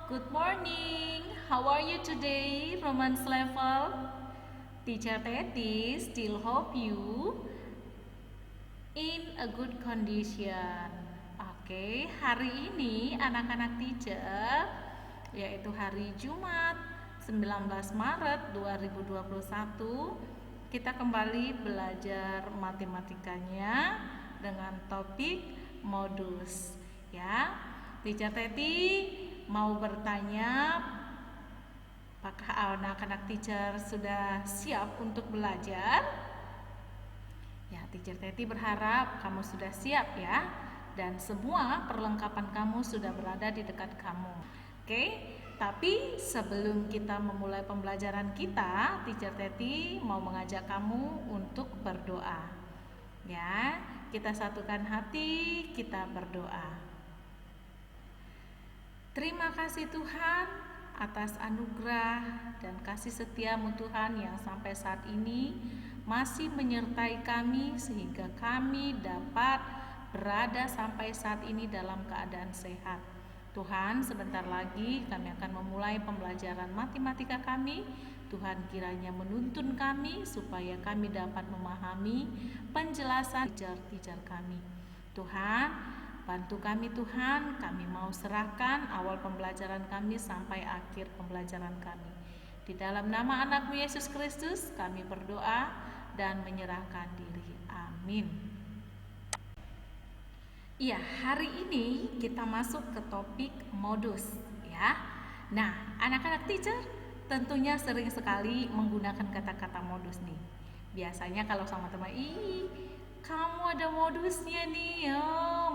good morning. How are you today, Romance level? Teacher Teti still hope you in a good condition. Oke, hari ini anak-anak teacher, yaitu hari Jumat 19 Maret 2021, kita kembali belajar matematikanya dengan topik modus. Ya, Teacher Teti mau bertanya, apakah anak-anak teacher sudah siap untuk belajar? Ya, Teacher Teti berharap kamu sudah siap ya, dan semua perlengkapan kamu sudah berada di dekat kamu. Oke, tapi sebelum kita memulai pembelajaran kita, Teacher Teti mau mengajak kamu untuk berdoa. Ya, kita satukan hati, kita berdoa. Terima kasih Tuhan atas anugerah dan kasih setiamu Tuhan yang sampai saat ini masih menyertai kami sehingga kami dapat berada sampai saat ini dalam keadaan sehat. Tuhan, sebentar lagi kami akan memulai pembelajaran matematika kami. Tuhan kiranya menuntun kami supaya kami dapat memahami penjelasan teacher kami. Tuhan, bantu kami Tuhan, kami mau serahkan awal pembelajaran kami sampai akhir pembelajaran kami. Di dalam nama anak-Mu Yesus Kristus kami berdoa dan menyerahkan diri. Amin. Iya, hari ini kita masuk ke topik modus ya. Nah, anak-anak teacher tentunya sering sekali menggunakan kata-kata modus nih. Biasanya kalau sama teman, kamu ada modusnya nih,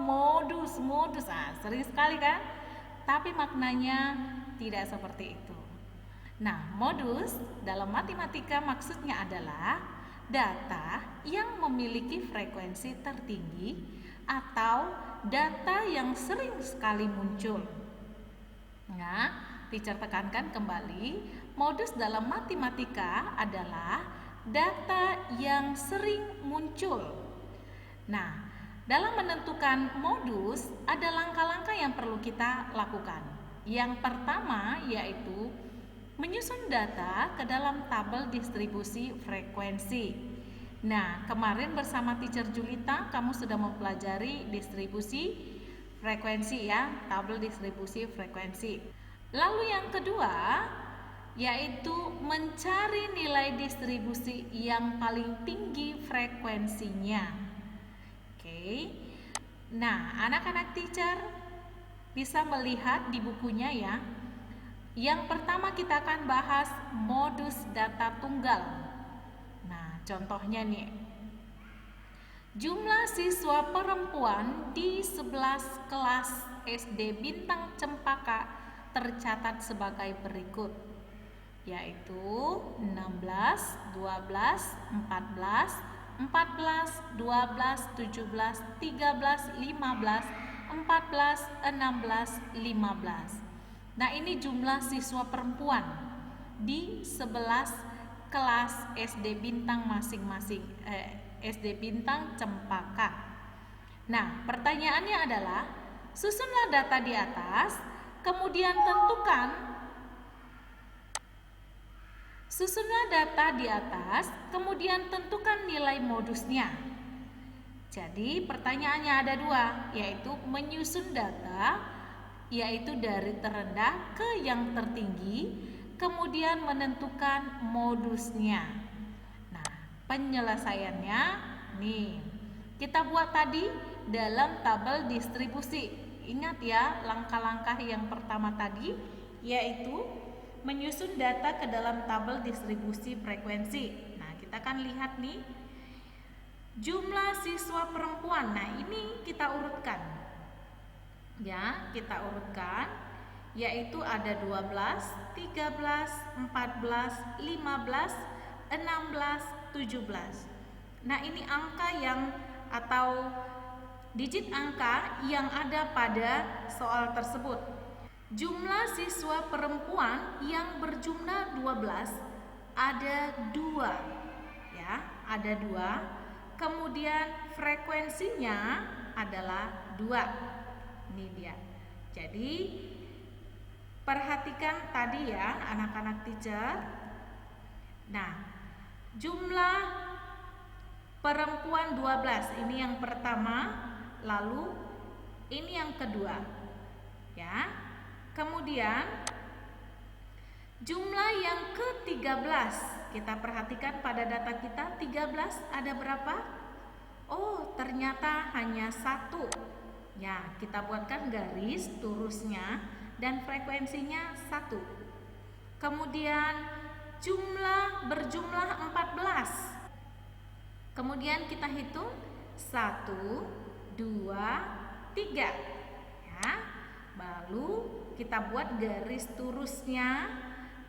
modus. Sering sekali kan? Tapi maknanya tidak seperti itu. Nah, modus dalam matematika maksudnya adalah data yang memiliki frekuensi tertinggi atau data yang sering sekali muncul. Nah, teacher tekankan kembali, modus dalam matematika adalah data yang sering muncul. Nah, dalam menentukan modus ada langkah-langkah yang perlu kita lakukan. Yang pertama yaitu menyusun data ke dalam tabel distribusi frekuensi. Nah, kemarin bersama Teacher Julita kamu sudah mempelajari distribusi frekuensi ya, tabel distribusi frekuensi. Lalu yang kedua yaitu mencari nilai distribusi yang paling tinggi frekuensinya. Oke. Nah, anak-anak teacher bisa melihat di bukunya ya. Yang pertama kita akan bahas modus data tunggal. Nah, contohnya nih. Jumlah siswa perempuan di 11 kelas SD Bintang Cempaka tercatat sebagai berikut, yaitu 16, 12, 14, 12, 17, 13, 15, 14, 16, 15. Nah, ini jumlah siswa perempuan di 11 kelas SD Bintang masing-masing, SD Bintang Cempaka. Nah, pertanyaannya adalah, susunlah data di atas, kemudian tentukan nilai modusnya. Jadi pertanyaannya ada dua, yaitu menyusun data, yaitu dari terendah ke yang tertinggi, kemudian menentukan modusnya. Nah, penyelesaiannya nih, kita buat tadi dalam tabel distribusi. Ingat ya, langkah-langkah yang pertama tadi yaitu menyusun data ke dalam tabel distribusi frekuensi. Nah, kita akan lihat nih jumlah siswa perempuan. Nah, ini kita urutkan. Ya, kita urutkan yaitu ada 12, 13, 14, 15, 16, 17. Nah, ini angka yang atau digit angka yang ada pada soal tersebut. Jumlah siswa perempuan yang berjumlah 12 ada 2. Ya, ada 2. Kemudian frekuensinya adalah 2. Ini dia. Jadi Perhatikan tadi ya anak-anak teacher. Nah, jumlah perempuan 12 ini yang pertama, lalu ini yang kedua. Ya. Kemudian jumlah yang ke-13. Kita perhatikan pada data kita 13 ada berapa? Oh, ternyata hanya 1. Ya, kita buatkan garis turusnya dan frekuensinya 1. Kemudian berjumlah 14. Kemudian kita hitung 1, 2, 3. Ya. Lalu kita buat garis turusnya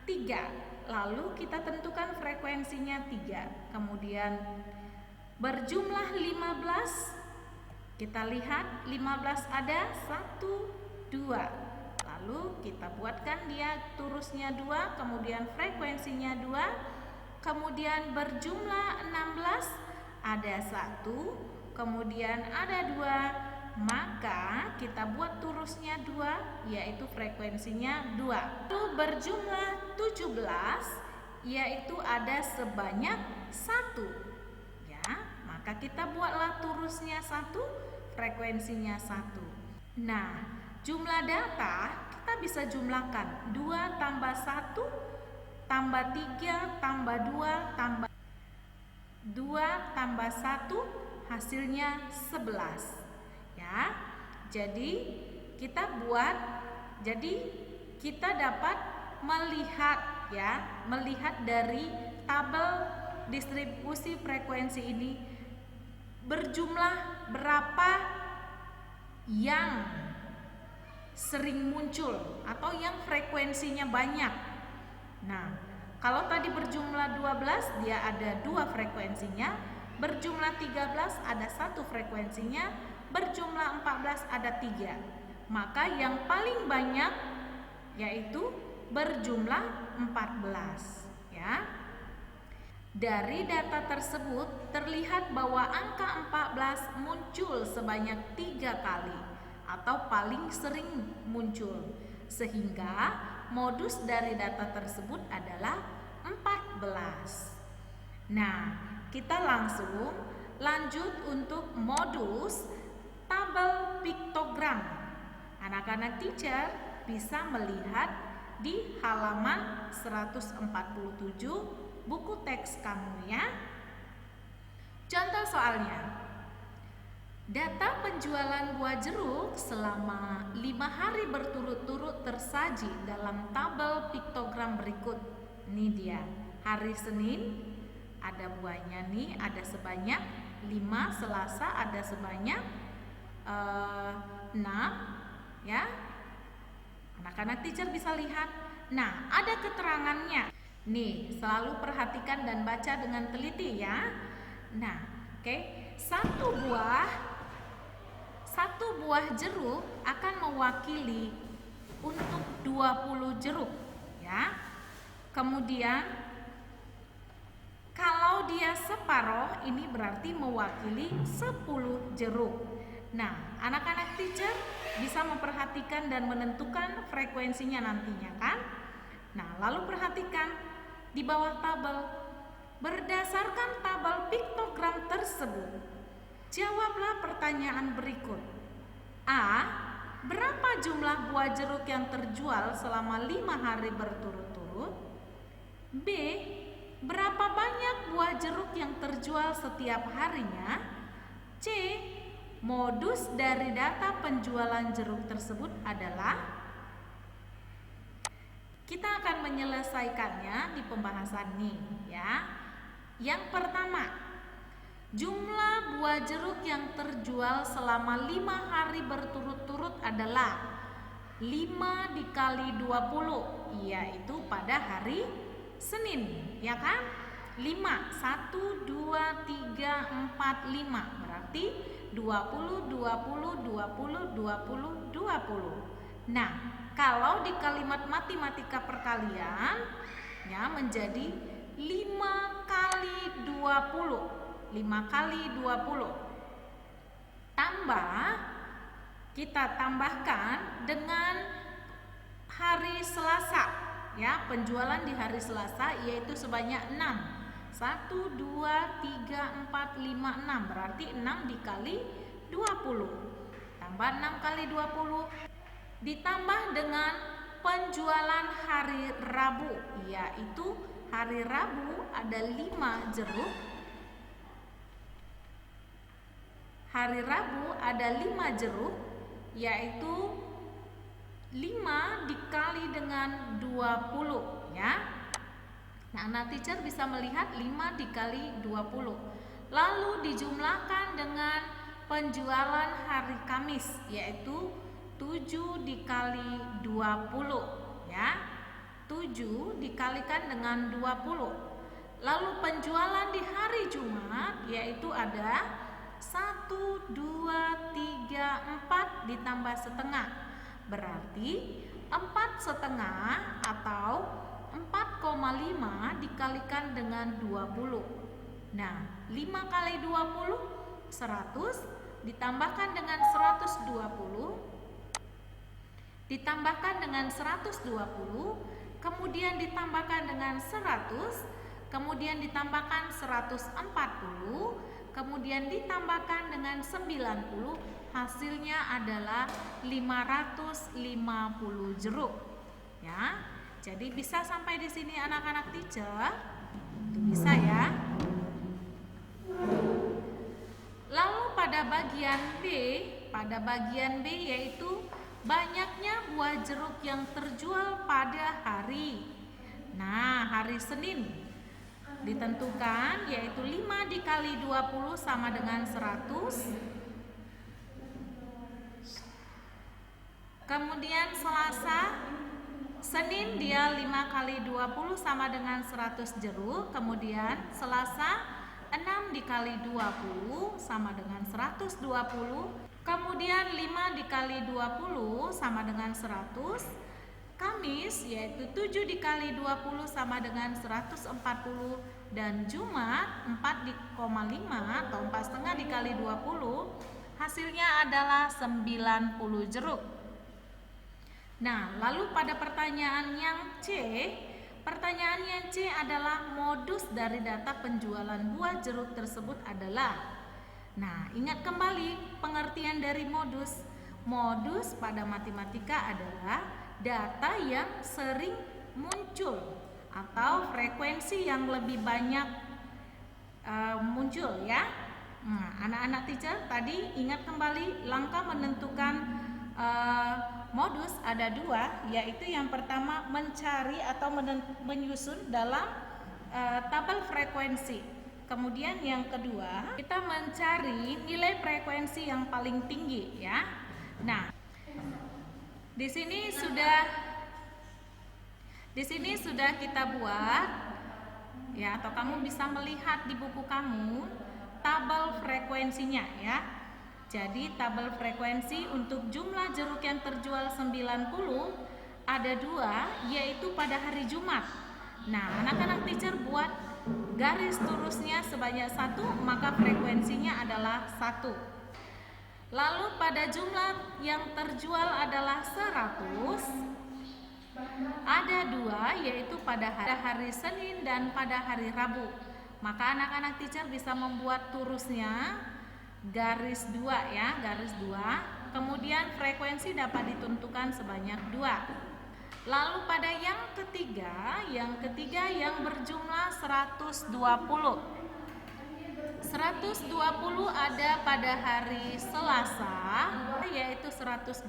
3. Lalu kita tentukan frekuensinya 3. Kemudian berjumlah 15. Kita lihat 15 ada 1, 2. Lalu kita buatkan dia turusnya 2, kemudian frekuensinya 2. Kemudian berjumlah 16 ada 1, kemudian ada 2. Maka kita buat turusnya 2, yaitu frekuensinya 2. Lalu berjumlah 17, yaitu ada sebanyak 1. Ya, maka kita buatlah turusnya 1, frekuensinya 1. Nah, jumlah data kita bisa jumlahkan 2 tambah 1 tambah 3 tambah 2 tambah 2 tambah 1 hasilnya 11. Ya. Jadi kita dapat melihat dari tabel distribusi frekuensi ini berjumlah berapa yang sering muncul atau yang frekuensinya banyak. Nah, kalau tadi berjumlah 12 dia ada 2 frekuensinya, berjumlah 13 ada 1 frekuensinya, berjumlah 14 ada 3. Maka yang paling banyak yaitu berjumlah 14, ya. Dari data tersebut terlihat bahwa angka 14 muncul sebanyak 3 kali atau paling sering muncul, sehingga modus dari data tersebut adalah 14. Nah, kita langsung lanjut untuk modus tabel piktogram. Anak-anak teacher bisa melihat di halaman 147 buku teks kamu ya. Contoh soalnya. Data penjualan buah jeruk selama 5 hari berturut-turut tersaji dalam tabel piktogram berikut. Ini dia. Hari Senin ada buahnya nih, ada sebanyak 5, Selasa ada sebanyak 6, ya. Anak-anak teacher bisa lihat. Nah, ada keterangannya. Nih, selalu perhatikan dan baca dengan teliti ya. Nah, oke. Satu buah jeruk akan mewakili untuk 20 jeruk, ya. Kemudian kalau dia separoh ini berarti mewakili 10 jeruk. Nah, anak-anak teacher bisa memperhatikan dan menentukan frekuensinya nantinya kan? Nah, lalu perhatikan di bawah tabel. Berdasarkan tabel piktogram tersebut, jawablah pertanyaan berikut. A. Berapa jumlah buah jeruk yang terjual selama 5 hari berturut-turut? B. Berapa banyak buah jeruk yang terjual setiap harinya? C. Modus dari data penjualan jeruk tersebut adalah. Kita akan menyelesaikannya di pembahasan nih ya. Yang pertama, jumlah buah jeruk yang terjual selama 5 hari berturut-turut adalah 5 dikali 20, yaitu pada hari Senin, ya kan? 5, 1, 2, 3, 4, 5, berarti 20, 20, 20, 20, 20. Nah, kalau di kalimat matematika perkalian ya menjadi 5 kali 20. 5 kali 20 kita tambahkan dengan hari ya, penjualan di hari Selasa yaitu sebanyak 6. 1, 2, 3, 4, 5, 6. Berarti 6 dikali 20. Tambah 6 kali 20 ditambah dengan penjualan hari Rabu, yaitu hari Rabu ada 5 jeruk. Hari Rabu ada 5 jeruk, yaitu 5 dikali dengan 20 ya. Nah, anak teacher bisa melihat 5 dikali 20. Lalu dijumlahkan dengan penjualan hari Kamis, yaitu 7 dikali 20 ya. 7 dikalikan dengan 20. Lalu penjualan di hari Jumat yaitu ada 1, 2, 3, 4 ditambah setengah. Berarti 4 setengah atau 4,5 dikalikan dengan 20. Nah, 5 kali 20 100 ditambahkan dengan 120 ditambahkan dengan 120, kemudian ditambahkan dengan 100, kemudian ditambahkan 140, kemudian ditambahkan dengan 90, hasilnya adalah 550 jeruk ya. Jadi bisa sampai di sini anak-anak teacher? Itu bisa ya. Lalu pada bagian B yaitu banyaknya buah jeruk yang terjual pada hari. Nah, hari Senin ditentukan yaitu 5 dikali 20 sama dengan 100. Kemudian Selasa, Senin dia 5 kali 20 sama dengan 100 jeruk. Kemudian Selasa 6 dikali 20 sama dengan 120. Kemudian 5 dikali 20 sama dengan 100. Kamis yaitu 7 dikali 20 sama dengan 140. Dan Jumat 4,5 atau 4,5 dikali 20 hasilnya adalah 90 jeruk. Nah, lalu pada pertanyaan yang C adalah modus dari data penjualan buah jeruk tersebut adalah. Nah, ingat kembali pengertian dari modus. Modus pada matematika adalah data yang sering muncul atau frekuensi yang lebih banyak muncul ya. Nah, anak-anak teacher tadi ingat kembali langkah menentukan modus ada 2, yaitu yang pertama mencari atau menyusun dalam tabel frekuensi. Kemudian yang kedua, kita mencari nilai frekuensi yang paling tinggi ya. Nah, di sini sudah kita buat ya, atau kamu bisa melihat di buku kamu tabel frekuensinya ya. Jadi tabel frekuensi untuk jumlah jeruk yang terjual 90 ada 2, yaitu pada hari Jumat. Nah, anak-anak teacher buat garis lurusnya sebanyak 1, maka frekuensinya adalah 1. Lalu pada jumlah yang terjual adalah 100, ada 2, yaitu pada hari Senin dan pada hari Rabu. Maka anak-anak teacher bisa membuat lurusnya garis 2 ya, garis 2. Kemudian frekuensi dapat ditentukan sebanyak 2. Lalu pada yang ketiga yang berjumlah 120. 120 ada pada hari Selasa, yaitu 120.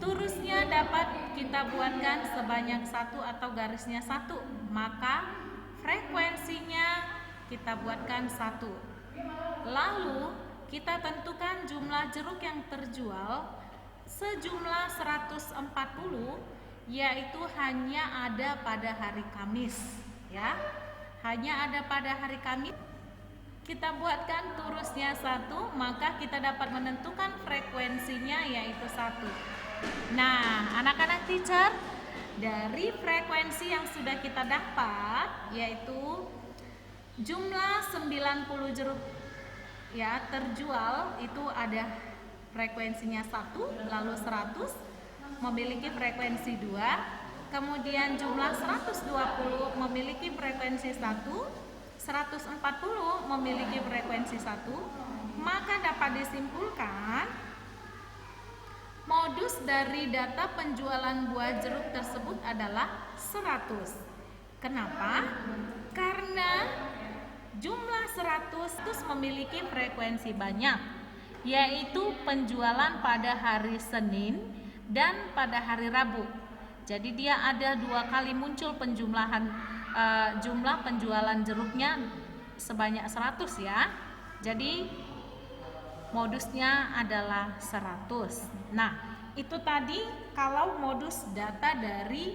Turusnya dapat kita buatkan sebanyak 1 atau garisnya 1. Maka frekuensinya kita buatkan 1. Lalu kita tentukan jumlah jeruk yang terjual sejumlah 140, yaitu hanya ada pada hari Kamis ya. Hanya ada pada hari Kamis. Kita buatkan turusnya 1, maka kita dapat menentukan frekuensinya yaitu 1. Nah, anak-anak teacher, dari frekuensi yang sudah kita dapat yaitu jumlah 90 jeruk terjual itu ada frekuensinya 1, lalu 100, memiliki frekuensi 2, kemudian jumlah 120 memiliki frekuensi 1, 140 memiliki frekuensi 1, maka dapat disimpulkan modus dari data penjualan buah jeruk tersebut adalah 100. Kenapa? Karena jumlah 100 memiliki frekuensi banyak, yaitu penjualan pada hari Senin dan pada hari Rabu. Jadi dia ada 2 kali muncul jumlah penjualan jeruknya sebanyak 100 ya. Jadi modusnya adalah 100. Nah, itu tadi kalau modus data dari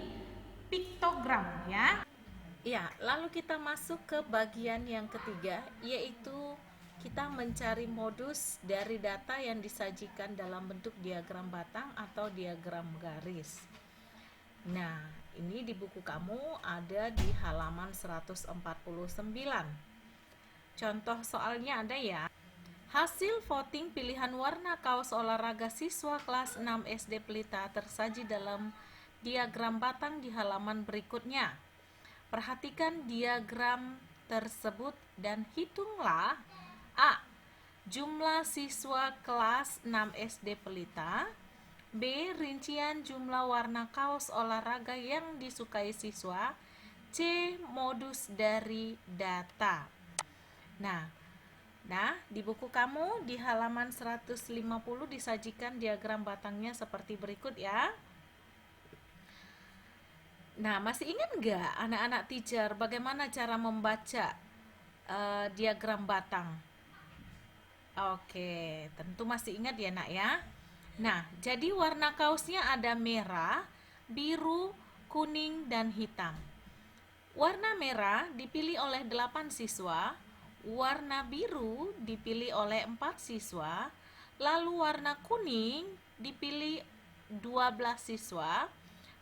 piktogram ya. Ya, lalu kita masuk ke bagian yang ketiga, yaitu kita mencari modus dari data yang disajikan dalam bentuk diagram batang atau diagram garis. Nah, ini di buku kamu ada di halaman 149. Contoh soalnya ada ya. Hasil voting pilihan warna kaos olahraga siswa kelas 6 SD Pelita tersaji dalam diagram batang di halaman berikutnya. Perhatikan diagram tersebut dan hitunglah A. Jumlah siswa kelas 6 SD Pelita. B. Rincian jumlah warna kaos olahraga yang disukai siswa. C. Modus dari data. Nah, di buku kamu di halaman 150 disajikan diagram batangnya seperti berikut ya. Nah, masih ingat nggak anak-anak teacher bagaimana cara membaca diagram batang? Oke, tentu masih ingat ya nak ya. Nah, jadi warna kaosnya ada merah, biru, kuning, dan hitam. Warna merah dipilih oleh 8 siswa, warna biru dipilih oleh 4 siswa, lalu warna kuning dipilih 12 siswa,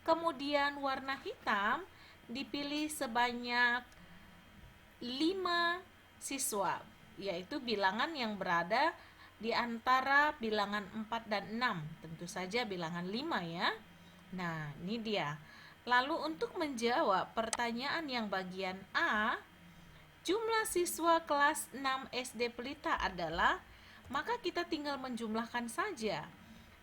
kemudian warna hitam dipilih sebanyak 5 siswa, yaitu bilangan yang berada di antara bilangan 4 dan 6, tentu saja bilangan 5 ya. Nah, ini dia. Lalu untuk menjawab pertanyaan yang bagian A, jumlah siswa kelas 6 SD Pelita adalah, maka kita tinggal menjumlahkan saja.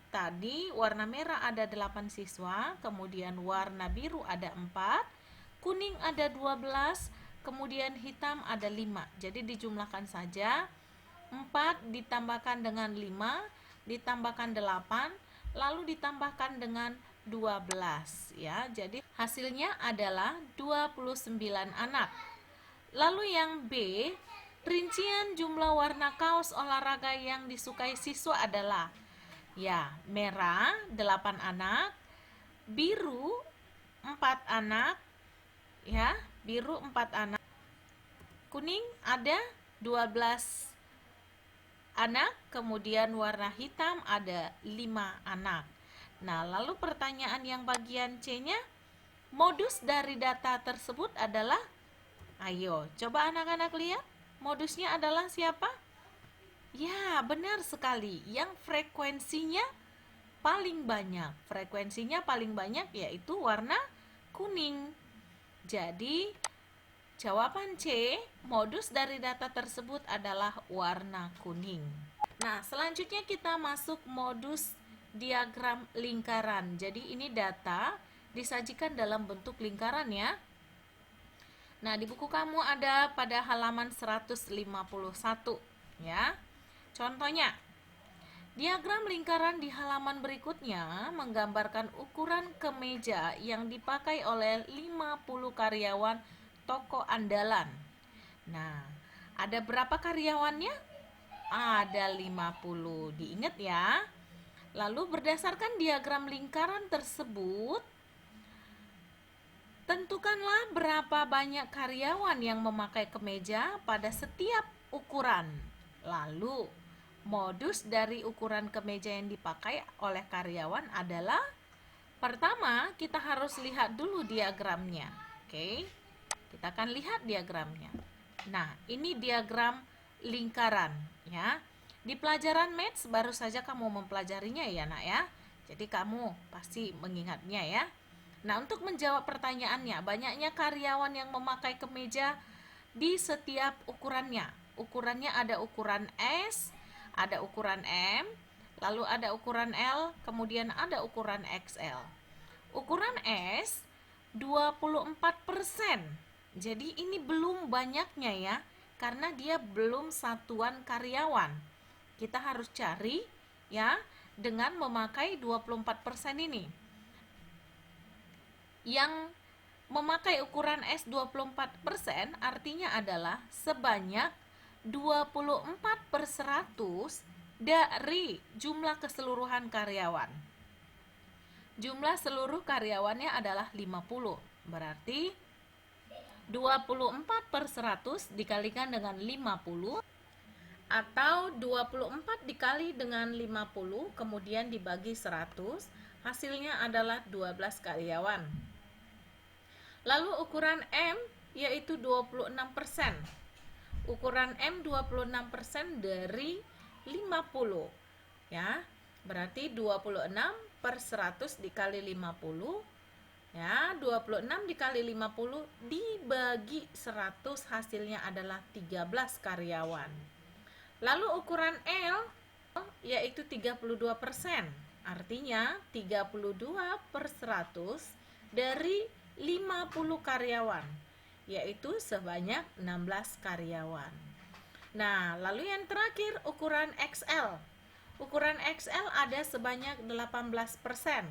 Tadi warna merah ada 8 siswa, kemudian warna biru ada 4, kuning ada 12, kemudian hitam ada 5. Jadi dijumlahkan saja. 4 ditambahkan dengan 5, ditambahkan 8, lalu ditambahkan dengan 12 ya. Jadi hasilnya adalah 29 anak. Lalu yang B, rincian jumlah warna kaos olahraga yang disukai siswa adalah ya, merah 8 anak, biru 4 anak ya, biru 4 anak. Kuning ada 12 anak, kemudian warna hitam ada 5 anak. Nah, lalu pertanyaan yang bagian C-nya, modus dari data tersebut adalah, ayo, coba anak-anak lihat, modusnya adalah siapa? Ya, benar sekali, yang frekuensinya paling banyak. Frekuensinya paling banyak yaitu warna kuning. Jadi, jawaban C, modus dari data tersebut adalah warna kuning. Nah, selanjutnya kita masuk modus diagram lingkaran. Jadi ini data disajikan dalam bentuk lingkaran ya. Nah, di buku kamu ada pada halaman 151 ya. Contohnya, diagram lingkaran di halaman berikutnya menggambarkan ukuran kemeja yang dipakai oleh 50 karyawan toko andalan. Nah, ada berapa karyawannya? Ada 50. Diingat ya. Lalu berdasarkan diagram lingkaran tersebut, tentukanlah berapa banyak karyawan yang memakai kemeja pada setiap ukuran. Lalu, modus dari ukuran kemeja yang dipakai oleh karyawan adalah, pertama, kita harus lihat dulu diagramnya. Oke, kita akan lihat diagramnya. Nah, ini diagram lingkaran ya. Di pelajaran Maths baru saja kamu mempelajarinya ya nak ya. Jadi kamu pasti mengingatnya ya. Nah, untuk menjawab pertanyaannya, banyaknya karyawan yang memakai kemeja di setiap ukurannya. Ukurannya ada ukuran S, ada ukuran M, lalu ada ukuran L, kemudian ada ukuran XL. Ukuran S 24%. Jadi ini belum banyaknya ya, karena dia belum satuan karyawan. Kita harus cari ya dengan memakai 24% ini. Yang memakai ukuran S 24% artinya adalah sebanyak 24/100 dari jumlah keseluruhan karyawan. Jumlah seluruh karyawannya adalah 50. Berarti 24/100 dikalikan dengan 50 atau 24 dikali dengan 50 kemudian dibagi 100, hasilnya adalah 12 karyawan. Lalu ukuran M yaitu 26%. Ukuran M 26% dari 50. Ya. Berarti 26/100 dikali 50. Ya, 26 dikali 50 dibagi 100 hasilnya adalah 13 karyawan. Lalu ukuran L yaitu 32%. Artinya 32/100 dari 50 karyawan, yaitu sebanyak 16 karyawan. Nah, lalu yang terakhir ukuran XL. Ukuran XL ada sebanyak 18%.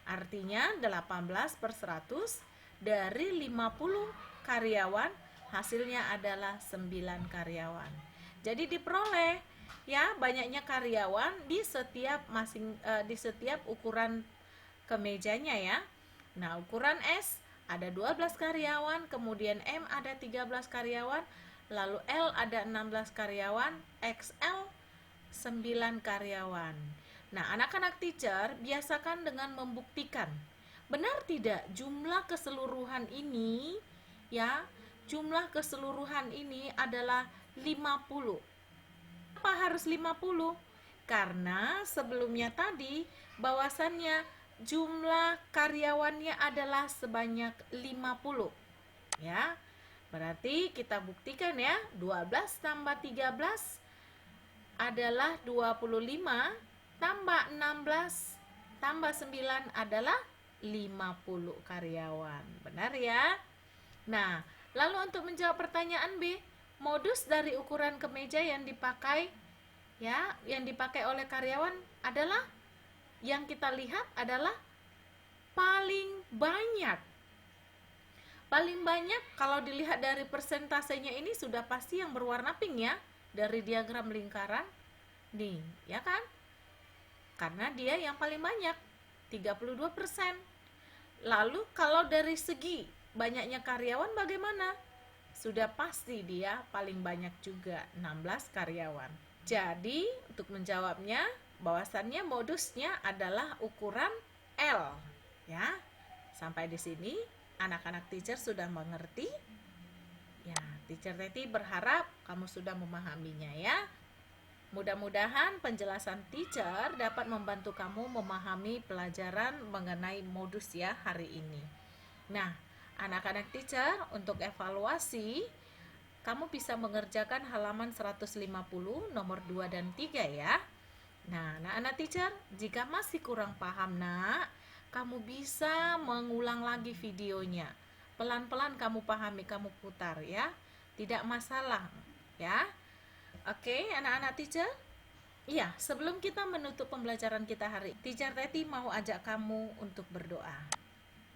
Artinya 18/100 dari 50 karyawan, hasilnya adalah 9 karyawan. Jadi diperoleh ya banyaknya karyawan di setiap ukuran kemejanya ya. Nah, ukuran S ada 12 karyawan, kemudian M ada 13 karyawan, lalu L ada 16 karyawan, XL 9 karyawan. Nah, anak-anak teacher biasakan dengan membuktikan. Benar tidak jumlah keseluruhan ini ya, jumlah keseluruhan ini adalah 50. Kenapa harus 50? Karena sebelumnya tadi bahwasannya jumlah karyawannya adalah sebanyak 50. Ya. Berarti kita buktikan ya, 12 tambah 13 adalah 25, tambah 16 tambah 9 adalah 50 karyawan. Benar ya? Nah, lalu untuk menjawab pertanyaan B, modus dari ukuran kemeja yang dipakai oleh karyawan adalah yang kita lihat adalah paling banyak. Paling banyak kalau dilihat dari persentasenya ini sudah pasti yang berwarna pink ya, dari diagram lingkaran. Nih, ya kan? Karena dia yang paling banyak, 32%. Lalu kalau dari segi banyaknya karyawan bagaimana? Sudah pasti dia paling banyak juga, 16 karyawan. Jadi, untuk menjawabnya, bahwasannya modusnya adalah ukuran L. Ya. Sampai di sini anak-anak teacher sudah mengerti? Ya, teacher Teti berharap kamu sudah memahaminya ya. Mudah-mudahan penjelasan teacher dapat membantu kamu memahami pelajaran mengenai modus ya hari ini. Nah, anak-anak teacher, untuk evaluasi kamu bisa mengerjakan halaman 150 nomor 2 dan 3 ya. Nah, anak-anak teacher, jika masih kurang paham kamu bisa mengulang lagi videonya. Pelan-pelan kamu pahami, kamu putar ya. Tidak masalah ya. Oke, anak-anak teacher. Iya, sebelum kita menutup pembelajaran kita hari, teacher Teti mau ajak kamu untuk berdoa.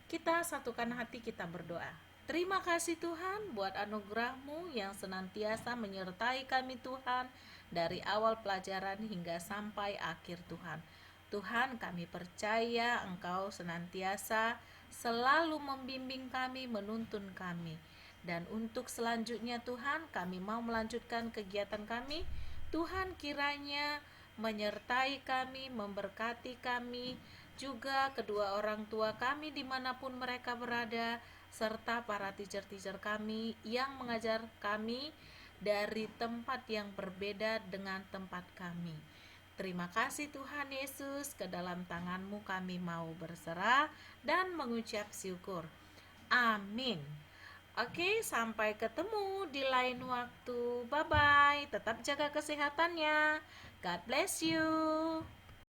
Kita satukan hati, kita berdoa. Terima kasih Tuhan buat anugerah-Mu yang senantiasa menyertai kami Tuhan dari awal pelajaran hingga sampai akhir Tuhan. Tuhan, kami percaya Engkau senantiasa selalu membimbing kami, menuntun kami. Dan untuk selanjutnya Tuhan, kami mau melanjutkan kegiatan kami. Tuhan kiranya menyertai kami, memberkati kami, juga kedua orang tua kami dimanapun mereka berada, serta para teacher-teacher kami yang mengajar kami dari tempat yang berbeda dengan tempat kami. Terima kasih Tuhan Yesus, ke dalam tangan-Mu kami mau berserah dan mengucap syukur. Amin. Oke, sampai ketemu di lain waktu. Bye-bye. Tetap jaga kesehatannya. God bless you.